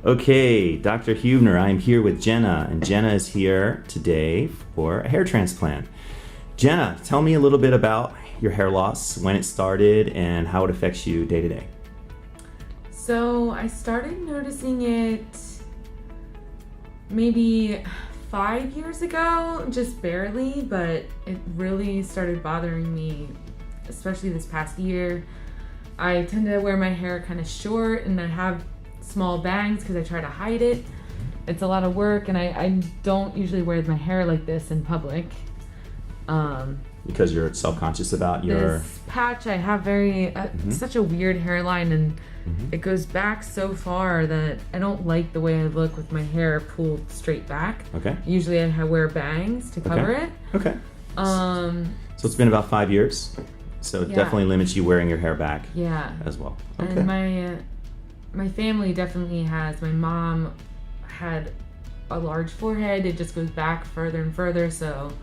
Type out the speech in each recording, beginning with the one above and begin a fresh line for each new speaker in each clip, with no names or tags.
Okay, Dr. Huebner, I'm here with Jena, and Jena is here today for a hair transplant. Jena, tell me a little bit about your hair loss, when it started, and how it affects you day to day.
So I started noticing it maybe 5 years ago, just barely, but it really started bothering me, especially this past year. I tend to wear my hair kind of short, and I have small bangs because I try to hide it. It's a lot of work, and I don't usually wear my hair like this in public.
Because you're self-conscious about your...
This patch, I have such a weird hairline, and it goes back so far that I don't like the way I look with my hair pulled straight back.
Okay.
Usually I wear bangs to cover it.
Okay. So it's been about 5 years. So it definitely limits you wearing your hair back as well. Okay.
And my family definitely has. My mom had a large forehead. It just goes back further and further, so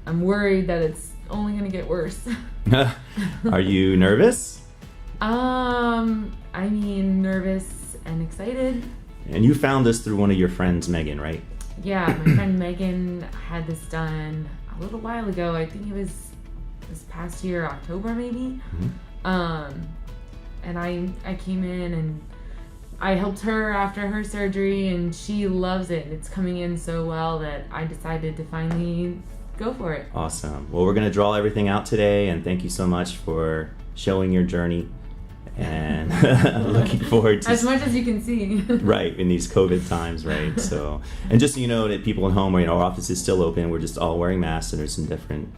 I'm worried that it's only going to get worse.
Are you nervous?
I mean, nervous and excited.
And you found this through one of your friends, Megan, right?
Yeah, my friend Megan had this done a little while ago. I think it was this past year, October maybe. And I came in and I helped her after her surgery, and she loves it. It's coming in so well that I decided to finally go for it.
Awesome. Well, we're going to draw everything out today, and thank you so much for showing your journey, and looking forward to...
As much as you can see.
Right, in these COVID times, right? So, and just so you know, that people at home, our office is still open. We're just all wearing masks, and there's some different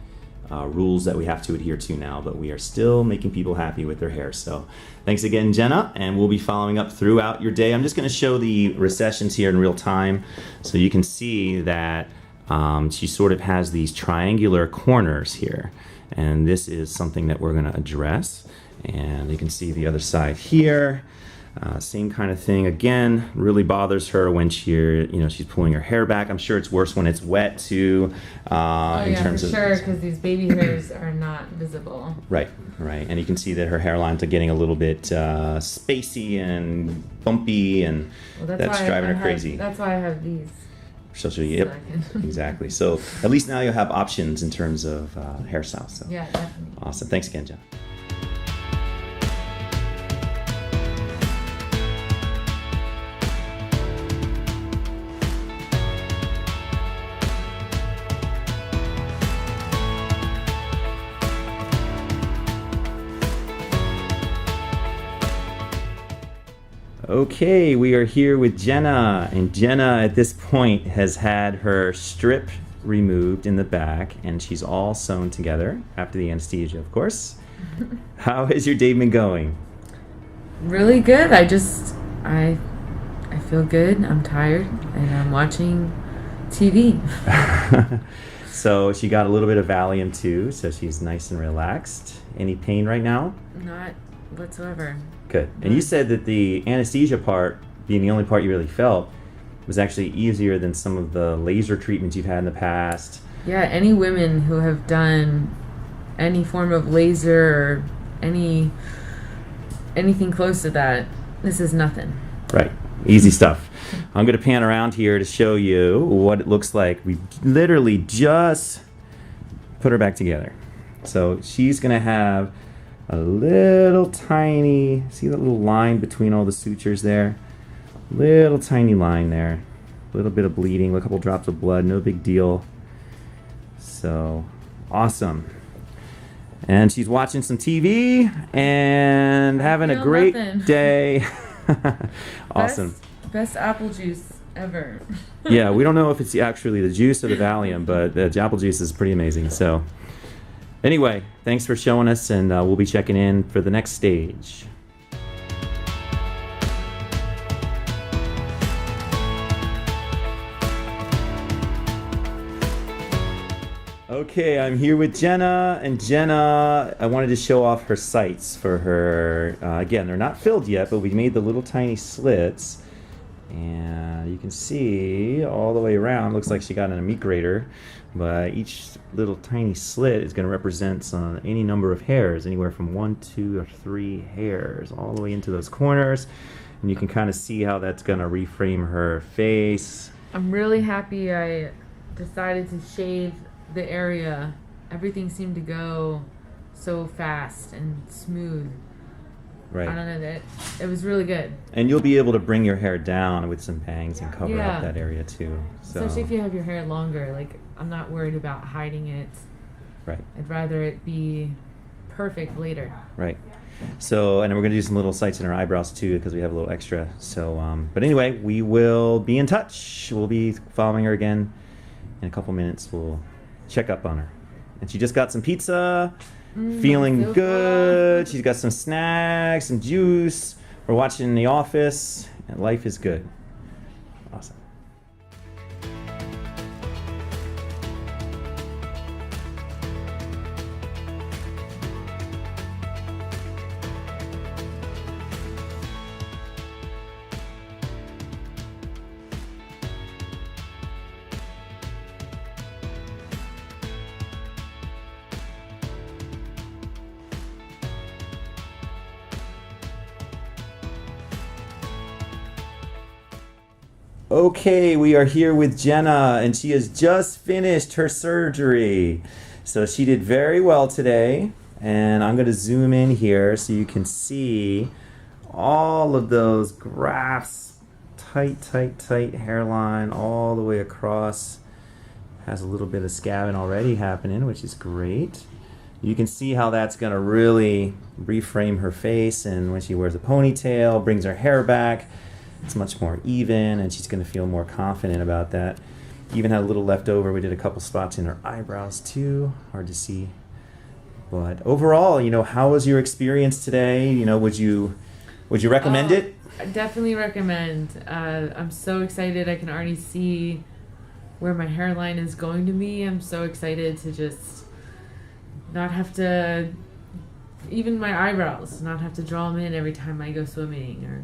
rules that we have to adhere to now, but we are still making people happy with their hair. So thanks again, Jena, and we'll be following up throughout your day. I'm just going to show the recessions here in real time, so you can see that she sort of has these triangular corners here, and this is something that we're going to address. And you can see the other side here. Same kind of thing again. Really bothers her when she's pulling her hair back. I'm sure it's worse when it's wet too.
In terms of sure, because these baby hairs are not visible.
Right. And you can see that her hairlines are getting a little bit spacey and bumpy, and that's driving her crazy.
That's why I have these.
Yep, exactly. So at least now you'll have options in terms of hairstyles. So.
Yeah, definitely.
Awesome. Thanks again, Jena. Okay, we are here with Jena, and Jena at this point has had her strip removed in the back, and she's all sewn together after the anesthesia, of course. How has your day been going?
Really good. I feel good. I'm tired, and I'm watching TV.
So she got a little bit of Valium too, so she's nice and relaxed. Any pain right now?
Not whatsoever.
Good. And you said that the anesthesia part, being the only part you really felt, was actually easier than some of the laser treatments you've had in the past.
Yeah, any women who have done any form of laser or anything close to that, this is nothing.
Right. Easy stuff. I'm going to pan around here to show you what it looks like. We literally just put her back together. So she's going to have a little tiny, see that little line between all the sutures there? Little tiny line there. A little bit of bleeding, a couple drops of blood, no big deal. So, awesome. And she's watching some TV and having a great day. Awesome.
Best apple juice ever.
Yeah, we don't know if it's actually the juice or the Valium, but the apple juice is pretty amazing. So, anyway, thanks for showing us, and we'll be checking in for the next stage. Okay, I'm here with Jena, and Jena, I wanted to show off her sights for her. Again, they're not filled yet, but we made the little tiny slits, and you can see all the way around. Looks like she got an meat grater, but each little tiny slit is going to represent any number of hairs, anywhere from 1, 2, or 3 hairs, all the way into those corners. And you can kind of see how that's going to reframe her face.
I'm really happy I decided to shave the area. Everything seemed to go so fast and smooth.
Right.
I don't know, that it was really good.
And you'll be able to bring your hair down with some bangs and cover
Yeah.
up that area too. So.
Especially if you have your hair longer. Like, I'm not worried about hiding it.
Right.
I'd rather it be perfect later.
Right. So, and we're going to do some little sights in our eyebrows too because we have a little extra. So, but anyway, we will be in touch. We'll be following her again in a couple minutes. We'll check up on her. And she just got some pizza. Feeling
so
good.
fun.
She's got some snacks, some juice. We're watching The Office, and life is good. Awesome. Okay, we are here with Jena, and she has just finished her surgery. So she did very well today, and I'm going to zoom in here so you can see all of those grafts. Tight, tight, tight hairline all the way across. Has a little bit of scabbing already happening, which is great. You can see how that's going to really reframe her face, and when she wears a ponytail, brings her hair back. It's much more even, and she's going to feel more confident about that. Even had a little left over. We did a couple spots in her eyebrows too. Hard to see. But overall, how was your experience today? Would you recommend it?
I definitely recommend. I'm so excited. I can already see where my hairline is going to be. I'm so excited to just not have to, even my eyebrows, not have to draw them in every time I go swimming, or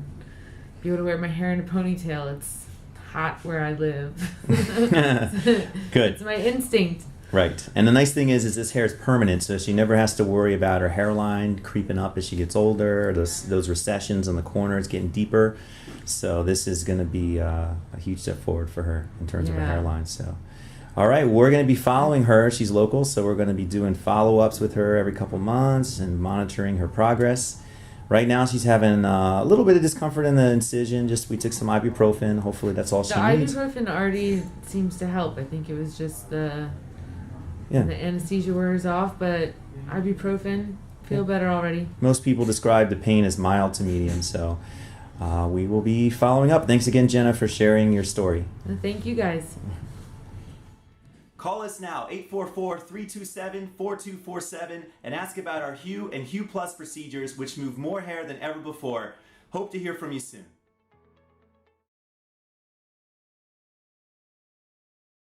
be able to wear my hair in a ponytail. It's hot where I live.
Good.
It's my instinct.
Right. And the nice thing is this hair is permanent, so she never has to worry about her hairline creeping up as she gets older, those recessions in the corners getting deeper. So this is going to be a huge step forward for her in terms of her hairline. So, all right, we're going to be following her. She's local, so we're going to be doing follow-ups with her every couple months and monitoring her progress. Right now, she's having a little bit of discomfort in the incision. We took some ibuprofen. Hopefully, that's all she needs.
The ibuprofen already seems to help. I think it was just the anesthesia wears off, but ibuprofen, feel better already.
Most people describe the pain as mild to medium, so we will be following up. Thanks again, Jena, for sharing your story.
Thank you, guys.
Call us now, 844-327-4247, and ask about our Hue and Hue Plus procedures, which move more hair than ever before. Hope to hear from you soon.